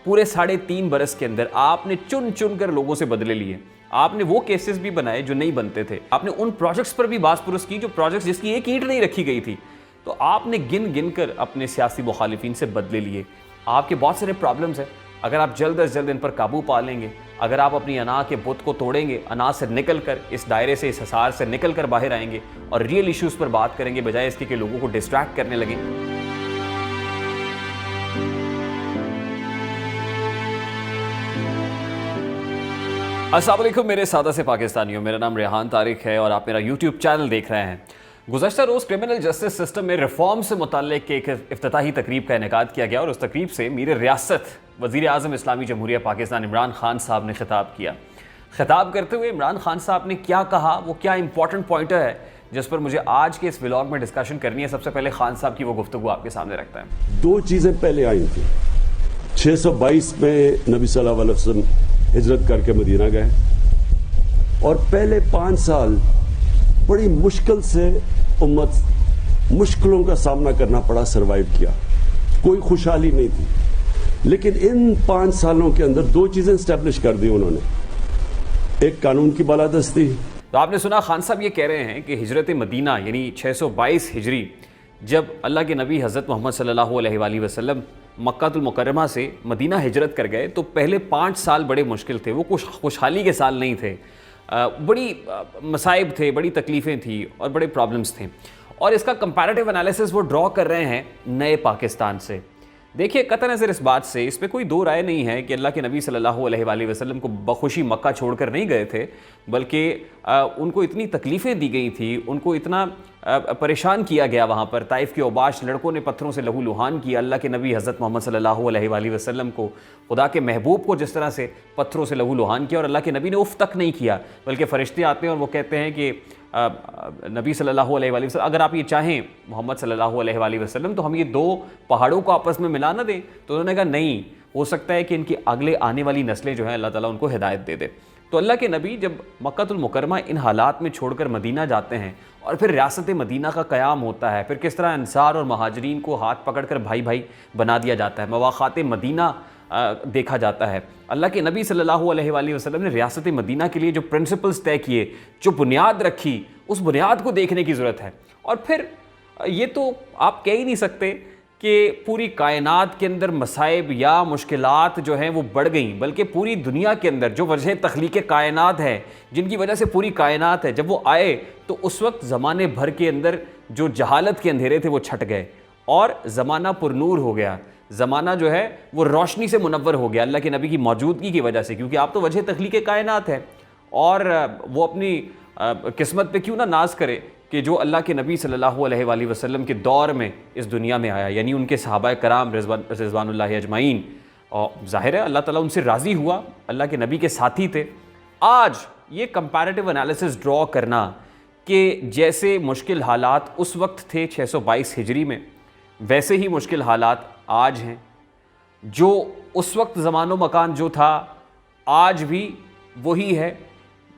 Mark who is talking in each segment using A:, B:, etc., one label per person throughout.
A: پورے 3.5 برس کے اندر آپ نے چن چن کر لوگوں سے بدلے لیے. آپ نے وہ کیسز بھی بنائے جو نہیں بنتے تھے. آپ نے ان پروجیکٹس پر بھی باس پرس کی جو پروجیکٹس جس کی ایک اینٹ نہیں رکھی گئی تھی. تو آپ نے گن گن کر اپنے سیاسی مخالفین سے بدلے لیے. آپ کے بہت سارے پرابلمز ہیں. اگر آپ جلد از جلد ان پر قابو پا لیں گے, اگر آپ اپنی انا کے بت کو توڑیں گے, انا سے نکل کر, اس دائرے سے, اس حصار سے نکل کر باہر آئیں گے اور ریئل ایشوز پر بات کریں گے بجائے اس کے کہ لوگوں کو ڈسٹریکٹ کرنے لگیں. السلام علیکم میرے سادہ سے پاکستانیوں, میرا نام ریحان طارق ہے اور آپ میرا یوٹیوب چینل دیکھ رہے ہیں. گزشتہ روز کرمنل جسٹس سسٹم میں ریفارم سے متعلق ایک افتتاحی تقریب کا انعقاد کیا گیا اور اس تقریب سے میر ریاست وزیر اعظم اسلامی جمہوریہ پاکستان عمران خان صاحب نے خطاب کیا. خطاب کرتے ہوئے عمران خان صاحب نے کیا کہا, وہ کیا امپورٹنٹ پوائنٹر ہے جس پر مجھے آج کے اس ولاگ میں ڈسکشن کرنی ہے. سب سے پہلے خان صاحب کی وہ گفتگو آپ کے سامنے رکھتا ہے.
B: دو چیزیں پہلے آئی تھیں. 622 میں نبی صلی اللہ علیہ وسلم ہجرت کر کے مدینہ گئے اور پہلے 5 سال بڑی مشکل سے امت مشکلوں کا سامنا کرنا پڑا, سروائیو کیا, کوئی خوشحالی نہیں تھی. لیکن ان 5 سالوں کے اندر 2 چیزیں اسٹیبلش کر دی انہوں نے. ایک قانون کی بالادستی.
A: تو آپ نے سنا خان صاحب یہ کہہ رہے ہیں کہ ہجرت مدینہ یعنی 622 ہجری جب اللہ کے نبی حضرت محمد صلی اللہ علیہ وآلہ وسلم مکہ المکرمہ سے مدینہ ہجرت کر گئے تو پہلے 5 سال بڑے مشکل تھے. وہ کچھ خوشحالی کے سال نہیں تھے, بڑی مصائب تھے, بڑی تکلیفیں تھیں اور بڑے پرابلمز تھے. اور اس کا کمپیریٹیو انالیسس وہ ڈرا کر رہے ہیں نئے پاکستان سے. دیکھیے قطع نظر اس بات سے, اس پہ کوئی دو رائے نہیں ہے کہ اللہ کے نبی صلی اللہ علیہ وآلہ وسلم کو بخوشی مکہ چھوڑ کر نہیں گئے تھے, بلکہ ان کو اتنی تکلیفیں دی گئی تھیں, ان کو اتنا پریشان کیا گیا وہاں پر. طائف کے اوباش لڑکوں نے پتھروں سے لہو لہان کیا اللہ کے نبی حضرت محمد صلی اللہ علیہ وآلہ وسلم کو, خدا کے محبوب کو جس طرح سے پتھروں سے لہو لہان کیا, اور اللہ کے نبی نے اف تک نہیں کیا, بلکہ فرشتے آتے ہیں اور وہ کہتے ہیں کہ نبی صلی اللہ علیہ وآلہ وسلم اگر آپ یہ چاہیں محمد صلی اللہ علیہ وآلہ وسلم تو ہم یہ 2 پہاڑوں کو آپس میں ملا نہ دیں. تو انہوں نے کہا نہیں, ہو سکتا ہے کہ ان کی اگلے آنے والی نسلیں جو ہیں اللہ تعالیٰ ان کو ہدایت دے دے. تو اللہ کے نبی جب مکہ المکرمہ ان حالات میں چھوڑ کر مدینہ جاتے ہیں اور پھر ریاست مدینہ کا قیام ہوتا ہے, پھر کس طرح انصار اور مہاجرین کو ہاتھ پکڑ کر بھائی بھائی بنا دیا جاتا ہے, مواخات مدینہ دیکھا جاتا ہے. اللہ کے نبی صلی اللہ علیہ وآلہ وسلم نے ریاست مدینہ کے لیے جو پرنسپلز طے کیے, جو بنیاد رکھی, اس بنیاد کو دیکھنے کی ضرورت ہے. اور پھر یہ تو آپ کہہ ہی نہیں سکتے کہ پوری کائنات کے اندر مصائب یا مشکلات جو ہیں وہ بڑھ گئیں, بلکہ پوری دنیا کے اندر جو وجہ تخلیق کائنات ہے, جن کی وجہ سے پوری کائنات ہے, جب وہ آئے تو اس وقت زمانے بھر کے اندر جو جہالت کے اندھیرے تھے وہ چھٹ گئے اور زمانہ پر نور ہو گیا. زمانہ جو ہے وہ روشنی سے منور ہو گیا اللہ کے نبی کی موجودگی کی وجہ سے, کیونکہ آپ تو وجہ تخلیق کائنات ہیں. اور وہ اپنی قسمت پہ کیوں نہ ناز کرے کہ جو اللہ کے نبی صلی اللہ علیہ وآلہ وسلم کے دور میں اس دنیا میں آیا, یعنی ان کے صحابہ کرام رضوان اللہ اجمعین. اور ظاہر ہے اللہ تعالیٰ ان سے راضی ہوا, اللہ کے نبی کے ساتھی تھے. آج یہ کمپیریٹیو انالیسس ڈرا کرنا کہ جیسے مشکل حالات اس وقت تھے 622 ہجری میں, ویسے ہی مشکل حالات آج ہیں. جو اس وقت زمان و مکان جو تھا آج بھی وہی ہے.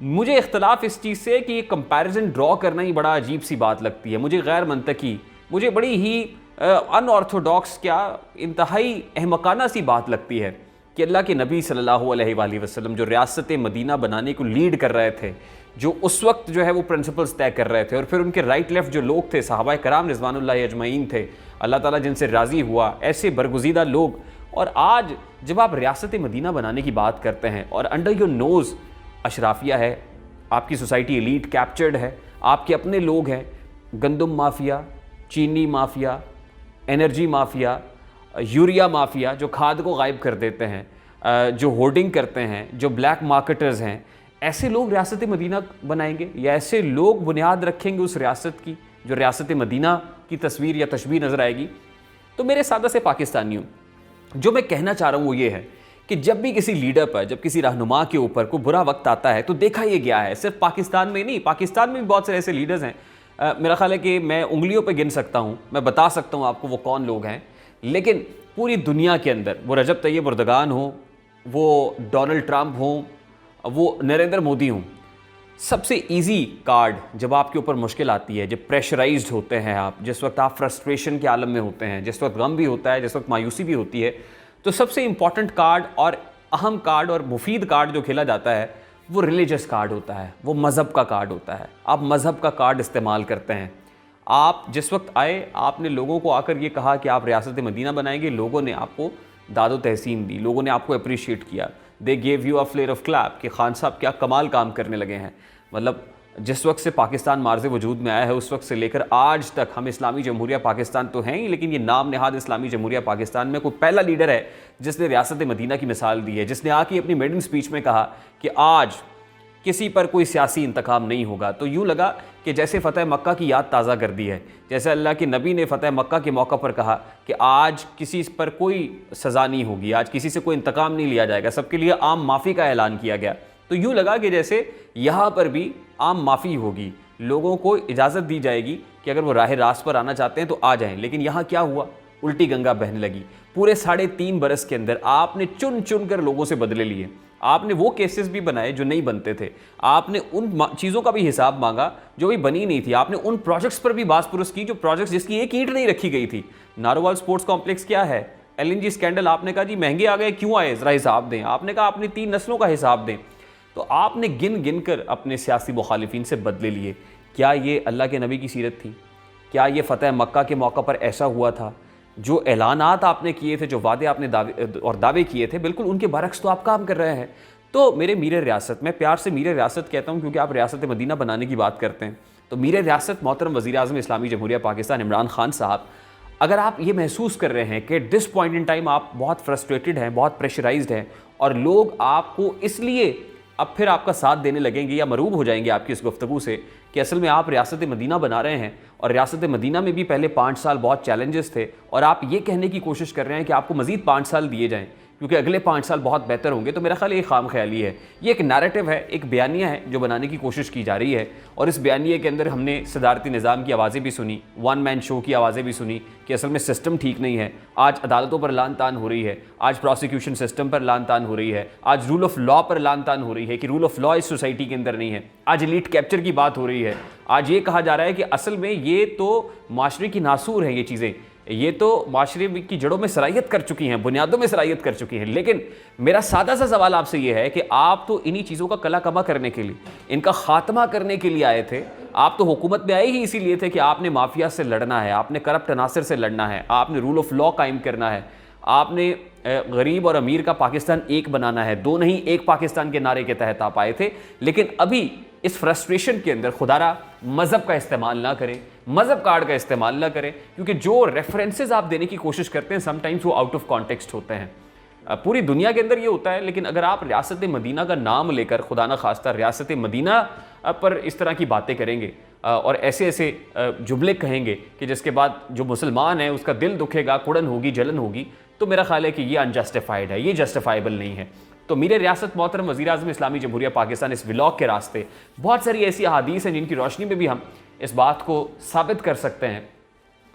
A: مجھے اختلاف اس چیز سے کہ یہ کمپیریزن ڈرا کرنا ہی بڑا عجیب سی بات لگتی ہے, مجھے غیر منطقی, مجھے بڑی ہی ان آرتھوڈاکس, کیا انتہائی احمقانہ سی بات لگتی ہے کہ اللہ کے نبی صلی اللہ علیہ وآلہ وسلم جو ریاست مدینہ بنانے کو لیڈ کر رہے تھے, جو اس وقت جو ہے وہ پرنسپلز طے کر رہے تھے, اور پھر ان کے رائٹ لیفٹ جو لوگ تھے صحابہ کرام رضوان اللہ اجمعین تھے, اللہ تعالیٰ جن سے راضی ہوا, ایسے برگزیدہ لوگ. اور آج جب آپ ریاست مدینہ بنانے کی بات کرتے ہیں اور انڈر یور نوز اشرافیہ ہے, آپ کی سوسائٹی ایلیٹ کیپچرڈ ہے, آپ کے اپنے لوگ ہیں, گندم مافیا, چینی mafia, energy mafia, urea mafia جو کھاد کو غائب کر دیتے ہیں, جو ہورڈنگ کرتے ہیں, جو بلیک مارکیٹرز ہیں, ایسے لوگ ریاست مدینہ بنائیں گے یا ایسے لوگ بنیاد رکھیں گے اس ریاست کی جو ریاست مدینہ کی تصویر یا تشبیہ نظر آئے گی. تو میرے سادہ سے پاکستانیوں, جو میں کہنا چاہ رہا ہوں وہ یہ ہے کہ جب بھی کسی لیڈر پر, جب کسی رہنما کے اوپر کوئی برا وقت آتا ہے تو دیکھا یہ گیا ہے, صرف پاکستان میں نہیں, پاکستان میں بھی بہت سے ایسے لیڈرز ہیں, میرا خیال ہے کہ میں انگلیوں پہ گن سکتا ہوں, میں بتا سکتا ہوں آپ کو وہ کون لوگ ہیں, لیکن پوری دنیا کے اندر وہ رجب طیب اردگان ہوں, وہ ڈونلڈ ٹرمپ ہوں, وہ نریندر مودی ہوں, سب سے ایزی کارڈ جب آپ کے اوپر مشکل آتی ہے, جب پریشرائزڈ ہوتے ہیں آپ, جس وقت آپ فرسٹریشن کے عالم میں ہوتے ہیں, جس وقت غم بھی ہوتا ہے, جس وقت مایوسی بھی ہوتی ہے, تو سب سے امپورٹنٹ کارڈ اور اہم کارڈ اور مفید کارڈ جو کھیلا جاتا ہے وہ ریلیجس کارڈ ہوتا ہے, وہ مذہب کا کارڈ ہوتا ہے. آپ مذہب کا کارڈ استعمال کرتے ہیں. آپ جس وقت آئے آپ نے لوگوں کو آ کر یہ کہا کہ آپ ریاست مدینہ بنائیں گے, لوگوں نے آپ کو داد و تحسین دی, لوگوں نے آپ کو اپریشیٹ کیا. They gave you a flair of clap کہ خان صاحب کیا کمال کام کرنے لگے ہیں. مطلب جس وقت سے پاکستان مارز وجود میں آیا ہے اس وقت سے لے کر آج تک ہم اسلامی جمہوریہ پاکستان تو ہیں ہی, لیکن یہ نام نہاد اسلامی جمہوریہ پاکستان میں کوئی پہلا لیڈر ہے جس نے ریاست مدینہ کی مثال دی ہے, جس نے آ کے اپنی میڈن سپیچ میں کہا کہ آج کسی پر کوئی سیاسی انتقام نہیں ہوگا. تو یوں لگا کہ جیسے فتح مکہ کی یاد تازہ کر دی ہے, جیسے اللہ کے نبی نے فتح مکہ کے موقع پر کہا کہ آج کسی پر کوئی سزا نہیں ہوگی, آج کسی سے کوئی انتقام نہیں لیا جائے گا, سب کے لیے عام معافی کا اعلان کیا گیا. تو یوں لگا کہ جیسے یہاں پر بھی عام معافی ہوگی, لوگوں کو اجازت دی جائے گی کہ اگر وہ راہ راست پر آنا چاہتے ہیں تو آ جائیں. لیکن یہاں کیا ہوا, الٹی گنگا بہنے لگی. پورے 3.5 برس کے اندر آپ نے چن چن کر لوگوں سے بدلے لیے, آپ نے وہ کیسز بھی بنائے جو نہیں بنتے تھے, آپ نے ان چیزوں کا بھی حساب مانگا جو بھی بنی نہیں تھی, آپ نے ان پروجیکٹس پر بھی باس پرس کی جو پروجیکٹس جس کی ایک اینٹ نہیں رکھی گئی تھی. نارووال سپورٹس کمپلیکس کیا ہے, LNG سکینڈل, آپ نے کہا جی مہنگے آ گئے کیوں آئے, ذرا حساب دیں. آپ نے کہا اپنی 3 نسلوں کا حساب دیں. تو آپ نے گن گن کر اپنے سیاسی مخالفین سے بدلے لیے. کیا یہ اللہ کے نبی کی سیرت تھی؟ کیا یہ فتح مکہ کے موقع پر ایسا ہوا تھا؟ جو اعلانات آپ نے کیے تھے, جو وعدے آپ نے دعوے کیے تھے, بالکل ان کے برعکس تو آپ کام کر رہے ہیں. تو میرے میر ریاست, میں پیار سے میر ریاست کہتا ہوں کیونکہ آپ ریاست مدینہ بنانے کی بات کرتے ہیں, تو میر ریاست محترم وزیر اعظم اسلامی جمہوریہ پاکستان عمران خان صاحب, اگر آپ یہ محسوس کر رہے ہیں کہ ڈس پوائنٹ ان ٹائم آپ بہت فرسٹریٹڈ ہیں, بہت پریشرائزڈ ہیں, اور لوگ آپ کو اس لیے اب پھر آپ کا ساتھ دینے لگیں گے یا مروب ہو جائیں گے آپ کی اس گفتگو سے کہ اصل میں آپ ریاست مدینہ بنا رہے ہیں, اور ریاست مدینہ میں بھی پہلے 5 سال بہت چیلنجز تھے, اور آپ یہ کہنے کی کوشش کر رہے ہیں کہ آپ کو مزید 5 سال دیے جائیں کیونکہ اگلے 5 سال بہت بہتر ہوں گے, تو میرا خیال یہ خام خیالی ہے. یہ ایک نیریٹو ہے, ایک بیانیہ ہے جو بنانے کی کوشش کی جا رہی ہے, اور اس بیانیے کے اندر ہم نے صدارتی نظام کی آوازیں بھی سنی, ون مین شو کی آوازیں بھی سنی کہ اصل میں سسٹم ٹھیک نہیں ہے. آج عدالتوں پر لان تان ہو رہی ہے, آج پروسیکیوشن سسٹم پر لان تان ہو رہی ہے, آج رول آف لا پر لان تان ہو رہی ہے کہ رول آف لا اس سوسائٹی کے اندر نہیں ہے, آج ایلیٹ کیپچر کی بات ہو رہی ہے, آج یہ کہا جا رہا ہے کہ اصل میں یہ تو معاشرے کی ناسور ہیں, یہ چیزیں یہ تو معاشرے کی جڑوں میں سرایت کر چکی ہیں, بنیادوں میں سرایت کر چکی ہیں. لیکن میرا سادہ سا سوال آپ سے یہ ہے کہ آپ تو انہی چیزوں کا کلا کما کرنے کے لیے, ان کا خاتمہ کرنے کے لیے آئے تھے. آپ تو حکومت میں آئے ہی اسی لیے تھے کہ آپ نے مافیا سے لڑنا ہے, آپ نے کرپٹ عناصر سے لڑنا ہے, آپ نے رول آف لا قائم کرنا ہے, آپ نے غریب اور امیر کا پاکستان ایک بنانا ہے, 2 نہیں 1 پاکستان کے نعرے کے تحت آپ آئے تھے. لیکن ابھی اس فرسٹریشن کے اندر خدا را مذہب کا استعمال نہ کریں, مذہب کارڈ کا استعمال نہ کریں, کیونکہ جو ریفرنسز آپ دینے کی کوشش کرتے ہیں سم ٹائمز وہ آؤٹ آف کانٹیکسٹ ہوتے ہیں. پوری دنیا کے اندر یہ ہوتا ہے, لیکن اگر آپ ریاست مدینہ کا نام لے کر خدا نہ خواستہ ریاست مدینہ پر اس طرح کی باتیں کریں گے اور ایسے ایسے جملے کہیں گے کہ جس کے بعد جو مسلمان ہے اس کا دل دکھے گا, کڑن ہوگی, جلن ہوگی, تو میرا خیال ہے کہ یہ انجسٹیفائڈ ہے, یہ جسٹیفائبل نہیں ہے. تو میرے ریاست محترم وزیر اعظم اسلامی جمہوریہ پاکستان اس ولاگ کے راستے بہت ساری ایسی احادیث ہیں جن کی روشنی میں بھی ہم اس بات کو ثابت کر سکتے ہیں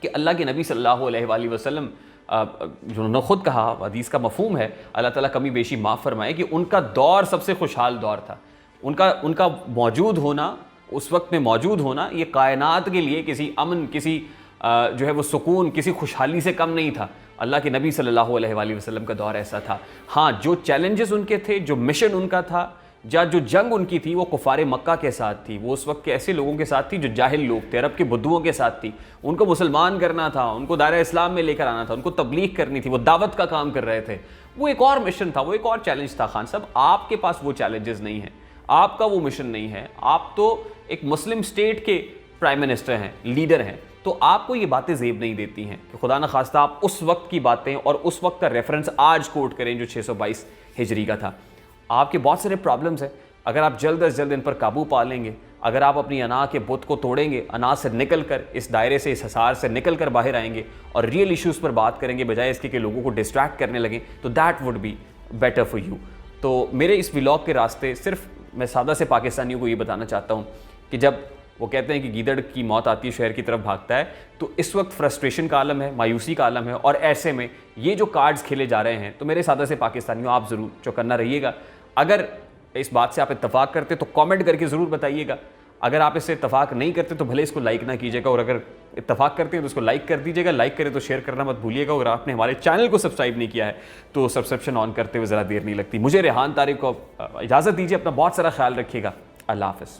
A: کہ اللہ کے نبی صلی اللہ علیہ وآلہ وسلم جنہوں نے خود کہا, حدیث کا مفہوم ہے, اللہ تعالیٰ کمی بیشی معاف فرمائے, کہ ان کا دور سب سے خوشحال دور تھا. ان کا موجود ہونا, اس وقت میں موجود ہونا, یہ کائنات کے لیے کسی امن, کسی جو ہے وہ سکون, کسی خوشحالی سے کم نہیں تھا. اللہ کے نبی صلی اللہ علیہ وآلہ وسلم کا دور ایسا تھا. ہاں, جو چیلنجز ان کے تھے, جو مشن ان کا تھا, جو جنگ ان کی تھی وہ کفار مکہ کے ساتھ تھی, وہ اس وقت کے ایسے لوگوں کے ساتھ تھی جو جاہل لوگ تھے, عرب کے بدوؤں کے ساتھ تھی. ان کو مسلمان کرنا تھا, ان کو دائرہ اسلام میں لے کر آنا تھا, ان کو تبلیغ کرنی تھی, وہ دعوت کا کام کر رہے تھے. وہ ایک اور مشن تھا, وہ ایک اور چیلنج تھا. خان صاحب, آپ کے پاس وہ چیلنجز نہیں ہیں, آپ کا وہ مشن نہیں ہے, آپ تو ایک مسلم اسٹیٹ کے پرائم منسٹر ہیں, لیڈر ہیں. تو آپ کو یہ باتیں زیب نہیں دیتی ہیں کہ خدا نہ خواستہ آپ اس وقت کی باتیں اور اس وقت کا ریفرنس آج کوٹ کریں جو 622 ہجری کا تھا. آپ کے بہت سارے پرابلمز ہیں, اگر آپ جلد از جلد ان پر قابو پا لیں گے, اگر آپ اپنی انا کے بت کو توڑیں گے, انا سے نکل کر, اس دائرے سے, اس حصار سے نکل کر باہر آئیں گے اور ریئل ایشوز پر بات کریں گے بجائے اس کے کہ لوگوں کو ڈسٹریکٹ کرنے لگیں, تو that would be better for you. تو میرے اس ولاگ کے راستے صرف میں سادہ سے پاکستانیوں کو یہ بتانا چاہتا ہوں کہ جب وہ کہتے ہیں کہ گیدڑ کی موت آتی ہے شہر کی طرف بھاگتا ہے, تو اس وقت فرسٹریشن کا عالم ہے, مایوسی کا عالم ہے, اور ایسے میں یہ جو کارڈز کھیلے جا رہے ہیں, تو میرے سادہ سے پاکستانیوں آپ ضرور چوکنا رہیے گا. اگر اس بات سے آپ اتفاق کرتے تو کامنٹ کر کے ضرور بتائیے گا, اگر آپ اس سے اتفاق نہیں کرتے تو بھلے اس کو لائک نہ کیجیے گا، اور اگر اتفاق کرتے ہیں تو اس کو لائک کر دیجیے گا، لائک کرے تو شیئر کرنا مت بھولیے گا، اور آپ نے ہمارے چینل کو سبسکرائب نہیں کیا ہے تو سبسکرپشن آن کرتے ہوئے ذرا دیر نہیں لگتی۔ مجھے ریحان طارق کو اجازت دیجیے، اپنا بہت سارا خیال رکھیے گا، اللہ حافظ۔